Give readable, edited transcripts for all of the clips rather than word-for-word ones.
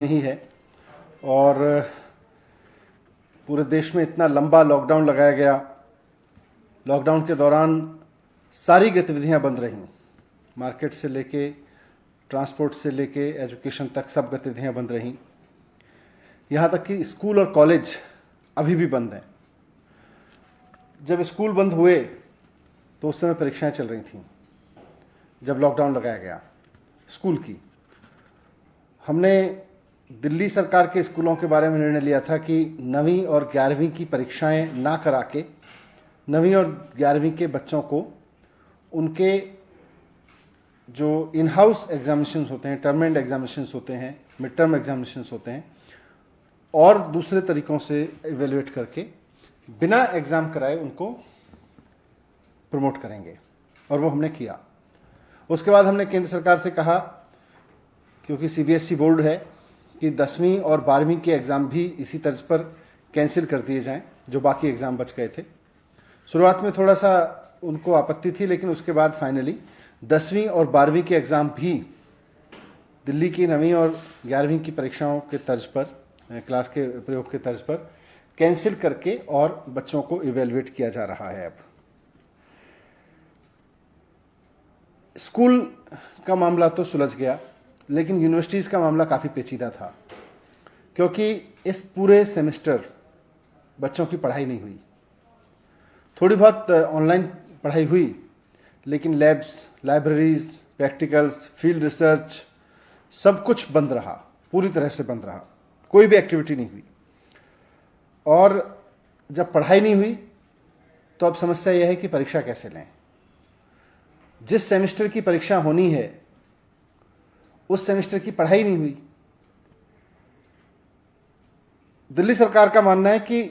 नहीं है। और पूरे देश में इतना लंबा लॉकडाउन लगाया गया। लॉकडाउन के दौरान सारी गतिविधियां बंद रहीं, मार्केट से लेके ट्रांसपोर्ट से लेके एजुकेशन तक सब गतिविधियां बंद रहीं। यहाँ तक कि स्कूल और कॉलेज अभी भी बंद हैं। जब स्कूल बंद हुए तो उस समय परीक्षाएं चल रही थीं। जब लॉकडाउन लगाया गया स्कूल की, हमने दिल्ली सरकार के स्कूलों के बारे में निर्णय लिया था कि 9वीं और 11वीं की परीक्षाएं ना करा के 9वीं और 11वीं के बच्चों को उनके जो इन हाउस एग्जामिनेशंस होते हैं, टर्म एंड एग्जामिनेशंस होते हैं, मिड टर्म एग्जामिनेशंस होते हैं, और दूसरे तरीकों से इवेल्युएट करके बिना एग्ज़ाम कराए उनको प्रमोट करेंगे। और वो हमने किया। उसके बाद हमने केंद्र सरकार से कहा, क्योंकि सीबीएसई बोर्ड है, कि 10वीं और 12वीं के एग्ज़ाम भी इसी तर्ज पर कैंसिल कर दिए जाएं, जो बाकी एग्ज़ाम बच गए थे। शुरुआत में थोड़ा सा उनको आपत्ति थी, लेकिन उसके बाद फाइनली 10वीं और 12वीं के एग्ज़ाम भी दिल्ली की 9वीं और 11वीं की परीक्षाओं के तर्ज पर, क्लास के प्रयोग के तर्ज पर कैंसिल करके और बच्चों को इवेल्युएट किया जा रहा है। अब स्कूल का मामला तो सुलझ गया, लेकिन यूनिवर्सिटीज़ का मामला काफ़ी पेचीदा था, क्योंकि इस पूरे सेमेस्टर बच्चों की पढ़ाई नहीं हुई। थोड़ी बहुत ऑनलाइन पढ़ाई हुई, लेकिन labs, libraries, practicals, field research सब कुछ बंद रहा, पूरी तरह से बंद रहा। कोई भी एक्टिविटी नहीं हुई। और जब पढ़ाई नहीं हुई तो अब समस्या यह है कि परीक्षा कैसे लें। जिस सेमेस्टर की परीक्षा होनी है उस सेमेस्टर की पढ़ाई नहीं हुई। दिल्ली सरकार का मानना है कि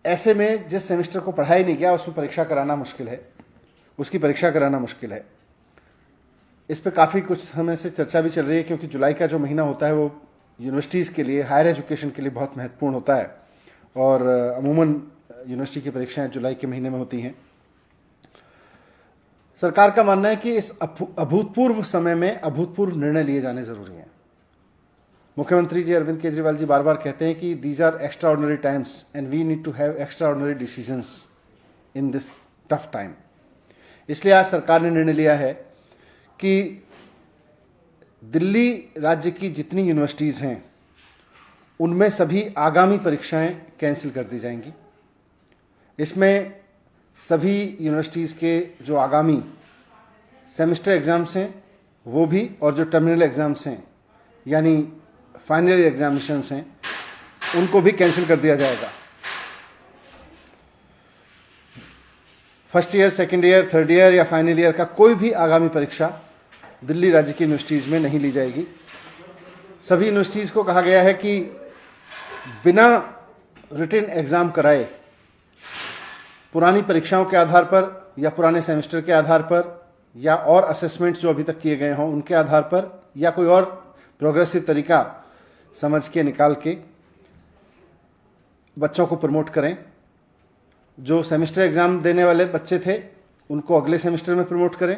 ऐसे में जिस सेमेस्टर को पढ़ाई नहीं गया उसमें परीक्षा कराना मुश्किल है, उसकी परीक्षा कराना मुश्किल है। इस पे काफ़ी कुछ समय से चर्चा भी चल रही है, क्योंकि जुलाई का जो महीना होता है वो यूनिवर्सिटीज़ के लिए, हायर एजुकेशन के लिए बहुत महत्वपूर्ण होता है। और अमूमन यूनिवर्सिटी की परीक्षाएं जुलाई के महीने में होती हैं। सरकार का मानना है कि इस अभूतपूर्व समय में अभूतपूर्व निर्णय लिए जाने जरूरी हैं। मुख्यमंत्री जी अरविंद केजरीवाल जी बार बार कहते हैं कि these are extraordinary times and we need to have extraordinary decisions in this tough time. इसलिए आज सरकार ने निर्णय लिया है कि दिल्ली राज्य की जितनी यूनिवर्सिटीज़ हैं उनमें सभी आगामी परीक्षाएं कैंसिल कर दी जाएंगी। इसमें सभी यूनिवर्सिटीज़ के जो आगामी सेमेस्टर एग्ज़ाम्स हैं वो भी, और जो टर्मिनल एग्ज़ाम्स हैं यानी फाइनल एग्जामिनेशंस हैं, उनको भी कैंसिल कर दिया जाएगा। First year, second year, third year या फाइनल ईयर का कोई भी आगामी परीक्षा दिल्ली राज्य की यूनिवर्सिटीज़ में नहीं ली जाएगी। सभी यूनिवर्सिटीज़ को कहा गया है कि बिना रिटन एग्ज़ाम कराए, पुरानी परीक्षाओं के आधार पर या पुराने सेमेस्टर के आधार पर या और असेसमेंट्स जो अभी तक किए गए हों उनके आधार पर या कोई और प्रोग्रेसिव तरीका समझ के निकाल के बच्चों को प्रमोट करें। जो सेमेस्टर एग्ज़ाम देने वाले बच्चे थे उनको अगले सेमेस्टर में प्रमोट करें,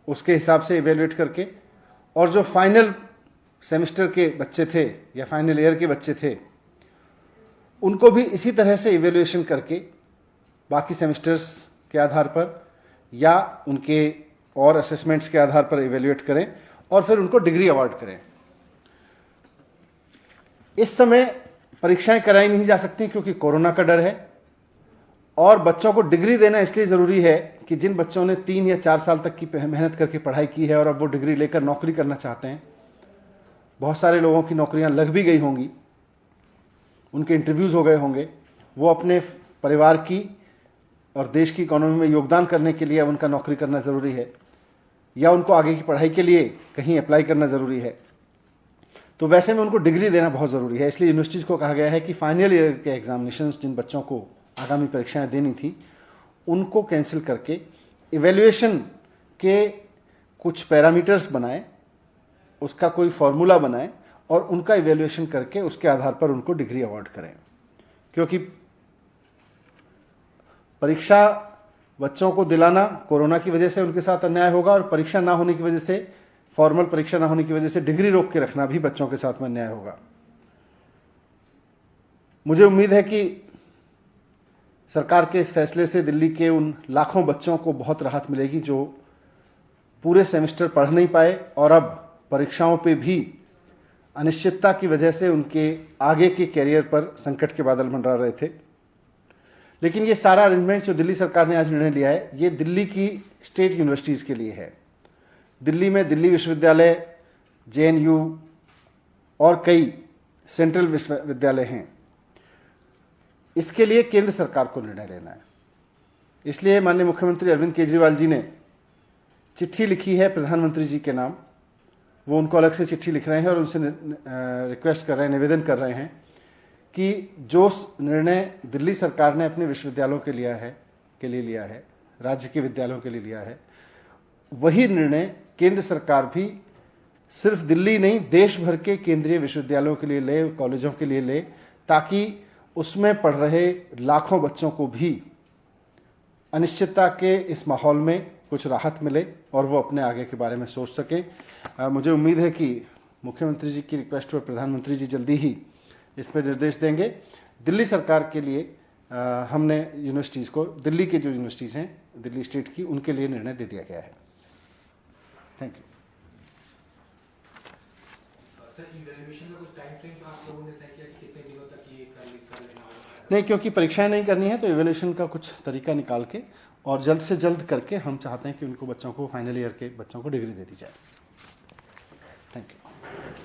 उसके हिसाब से इवेल्युएट करके। और जो फाइनल सेमेस्टर के बच्चे थे या फाइनल ईयर के बच्चे थे उनको भी इसी तरह से इवेल्युएशन करके बाकी सेमेस्टर्स के आधार पर या उनके और असेसमेंट्स के आधार पर इवेल्युएट करें और फिर उनको डिग्री अवार्ड करें। इस समय परीक्षाएं कराई नहीं जा सकती क्योंकि कोरोना का डर है, और बच्चों को डिग्री देना इसलिए ज़रूरी है कि जिन बच्चों ने 3 या 4 साल तक की मेहनत करके पढ़ाई की है और अब वो डिग्री लेकर नौकरी करना चाहते हैं, बहुत सारे लोगों की नौकरियां लग भी गई होंगी, उनके इंटरव्यूज़ हो गए होंगे, वो अपने परिवार की और देश की इकोनॉमी में योगदान करने के लिए अब उनका नौकरी करना ज़रूरी है या उनको आगे की पढ़ाई के लिए कहीं अप्लाई करना ज़रूरी है। तो वैसे में उनको डिग्री देना बहुत ज़रूरी है। इसलिए यूनिवर्सिटीज़ को कहा गया है कि फाइनल ईयर के एग्जामिनेशंस जिन बच्चों को आगामी परीक्षाएं देनी थी उनको कैंसिल करके इवेल्युएशन के कुछ पैरामीटर्स बनाएं, उसका कोई फॉर्मूला बनाएं और उनका इवेल्युएशन करके उसके आधार पर उनको डिग्री अवार्ड करें। क्योंकि परीक्षा बच्चों को दिलाना कोरोना की वजह से उनके साथ अन्याय होगा और परीक्षा ना होने की वजह से फॉर्मल परीक्षा ना होने की वजह से डिग्री रोक के रखना भी बच्चों के साथ में अन्याय होगा। मुझे उम्मीद है कि सरकार के इस फैसले से दिल्ली के उन लाखों बच्चों को बहुत राहत मिलेगी जो पूरे सेमेस्टर पढ़ नहीं पाए और अब परीक्षाओं पे भी अनिश्चितता की वजह से उनके आगे के कैरियर पर संकट के बादल मंडरा रहे थे। लेकिन ये सारा अरेंजमेंट जो दिल्ली सरकार ने आज निर्णय लिया है, ये दिल्ली की स्टेट यूनिवर्सिटीज़ के लिए है। दिल्ली में दिल्ली विश्वविद्यालय, JNU और कई सेंट्रल विश्वविद्यालय हैं। इसके लिए केंद्र सरकार को निर्णय लेना है। इसलिए माननीय मुख्यमंत्री अरविंद केजरीवाल जी ने चिट्ठी लिखी है प्रधानमंत्री जी के नाम। वो उनको अलग से चिट्ठी लिख रहे हैं और उनसे रिक्वेस्ट कर रहे हैं, निवेदन कर रहे हैं कि जो निर्णय दिल्ली सरकार ने अपने विश्वविद्यालयों के लिए लिया है, राज्य के विद्यालयों के लिए लिया है, वही निर्णय केंद्र सरकार भी सिर्फ दिल्ली नहीं, देश भर के केंद्रीय विश्वविद्यालयों के लिए ले, कॉलेजों के लिए ले, ताकि उसमें पढ़ रहे लाखों बच्चों को भी अनिश्चितता के इस माहौल में कुछ राहत मिले और वो अपने आगे के बारे में सोच सकें। मुझे उम्मीद है कि मुख्यमंत्री जी की रिक्वेस्ट पर प्रधानमंत्री जी जल्दी ही इस पर निर्देश देंगे। दिल्ली सरकार के लिए हमने यूनिवर्सिटीज़ को, दिल्ली के जो यूनिवर्सिटीज़ हैं दिल्ली स्टेट की, उनके लिए निर्णय दे दिया गया है। Thank you. नहीं, क्योंकि परीक्षाएं नहीं करनी है तो इवैल्यूएशन का कुछ तरीका निकाल के और जल्द से जल्द करके हम चाहते हैं कि उनको बच्चों को, फाइनल ईयर के बच्चों को डिग्री दे दी जाए। Thank you.